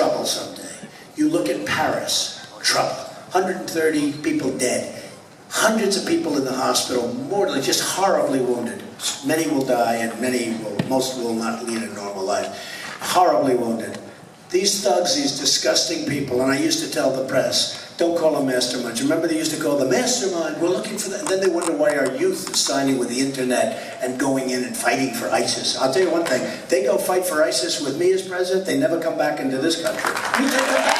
trouble someday. You look at Paris, trouble. 130 people dead. Hundreds of people in the hospital, mortally, just horribly wounded. Many will die and most will not lead a normal life. Horribly wounded. These thugs, these disgusting people, and I used to tell the press, don't call them masterminds. Remember they used to call the mastermind, we're looking for that. And then they wonder why our youth is signing with the internet and going in and fighting for ISIS. I'll tell you one thing, they go fight for ISIS with me as president, they never come back into this country. You take them back.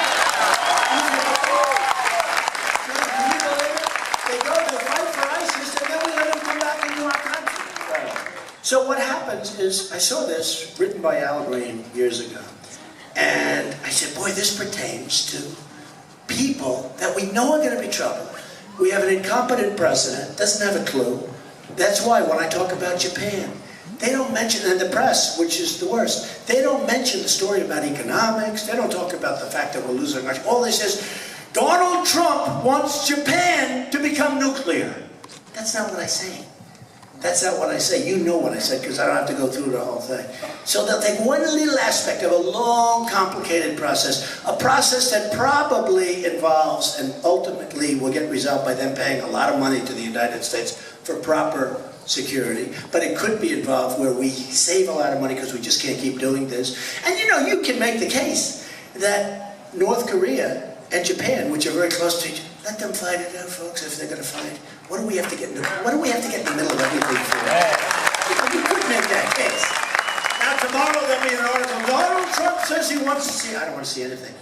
They go to fight for ISIS and then we let them come back into our country. So what happens is, I saw this written by Al Green years ago. And I said, boy, this pertains to people that we know are going to be trouble. We have an incompetent president, doesn't have a clue. That's why when I talk about Japan, they don't mention, and the press, which is the worst, they don't mention the story about economics, they don't talk about the fact that we're losing our, all they say is, Donald Trump wants Japan to become nuclear. That's not what I say. That's not what I say. You know what I said because I don't have to go through the whole thing. So they'll take one little aspect of a long, complicated process, a process that probably involves and ultimately will get resolved by them paying a lot of money to the United States for proper security. But it could be involved where we save a lot of money because we just can't keep doing this. And you know, you can make the case that North Korea and Japan, which are very close to each other, let them fight it out, folks, if they're going to fight. What do we have to get in the middle of everything for? You could make that case. Now tomorrow there'll be an article, Donald Trump says he wants to see, I don't want to see anything.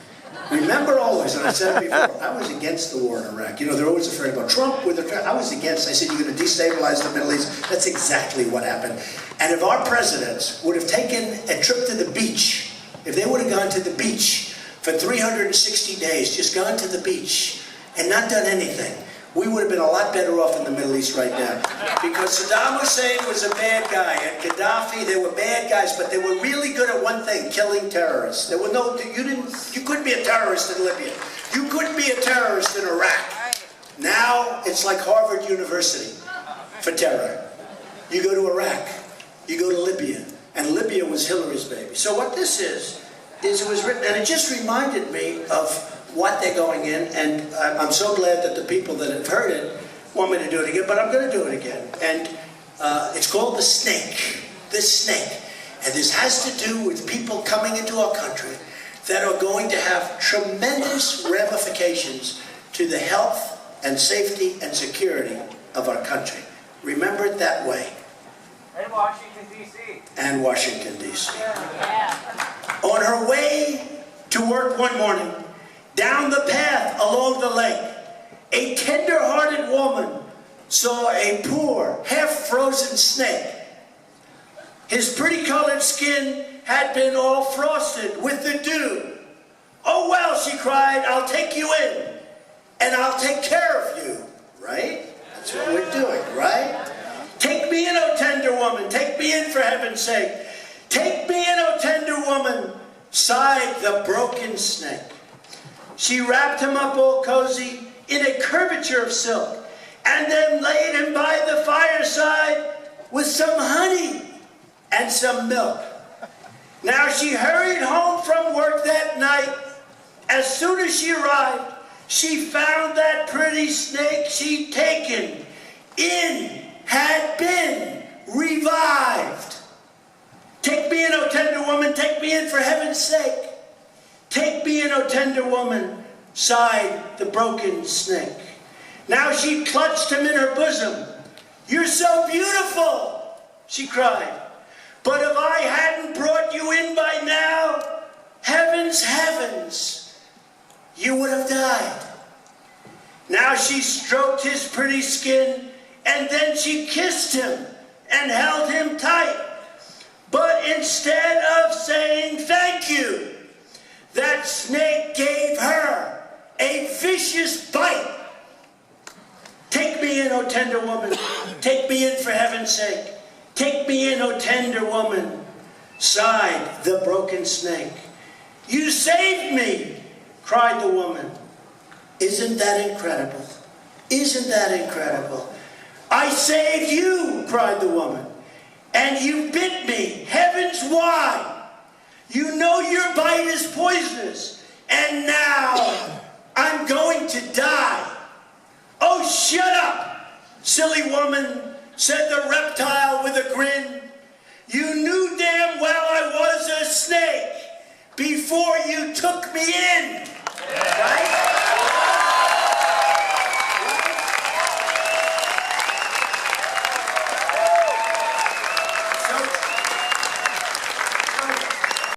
Remember always, and I said it before, I was against the war in Iraq. You know, they're always afraid about Trump with the, I was against. I said, you're going to destabilize the Middle East. That's exactly what happened. And if our presidents would have taken a trip to the beach, if they would have gone to the beach for 360 days, just gone to the beach, and not done anything, we would have been a lot better off in the Middle East right now. Because Saddam Hussein was a bad guy, and Gaddafi, they were bad guys, but they were really good at one thing, killing terrorists. There were no, you couldn't be a terrorist in Libya. You couldn't be a terrorist in Iraq. Now, it's like Harvard University for terror. You go to Iraq, you go to Libya, and Libya was Hillary's baby. So what this is it was written, and it just reminded me of what they're going in, and I'm so glad that the people that have heard it want me to do it again, but I'm going to do it again. And it's called The Snake. The Snake. And this has to do with people coming into our country that are going to have tremendous ramifications to the health and safety and security of our country. Remember it that way. And Washington, D.C. And Washington, D.C. Yeah. On her way to work one morning, down the path along the lake, a tender-hearted woman saw a poor, half-frozen snake. His pretty-colored skin had been all frosted with the dew. Oh, well, she cried, I'll take you in, and I'll take care of you. Right? That's what we're doing, right? Take me in, O tender woman. Take me in, for heaven's sake. Take me in, O tender woman, sighed the broken snake. She wrapped him up all cozy in a curvature of silk, and then laid him by the fireside with some honey and some milk. Now she hurried home from work that night. As soon as she arrived, she found that pretty snake she'd taken in had been revived. Take me in, O tender woman, take me in for heaven's sake. Take me in, O tender woman, sighed the broken snake. Now she clutched him in her bosom. You're so beautiful, she cried. But if I hadn't brought you in by now, heavens, heavens, you would have died. Now she stroked his pretty skin, and then she kissed him and held him tight. But instead of saying thank you, that snake gave her a vicious bite. Take me in, O tender woman. Take me in for heaven's sake. Take me in, O tender woman, sighed the broken snake. You saved me, cried the woman. Isn't that incredible? Isn't that incredible? I saved you, cried the woman. And you bit me. Heavens, why? You know your bite is poisonous, and now I'm going to die. Oh, shut up, silly woman, said the reptile with a grin. You knew damn well I was a snake before you took me in. Right?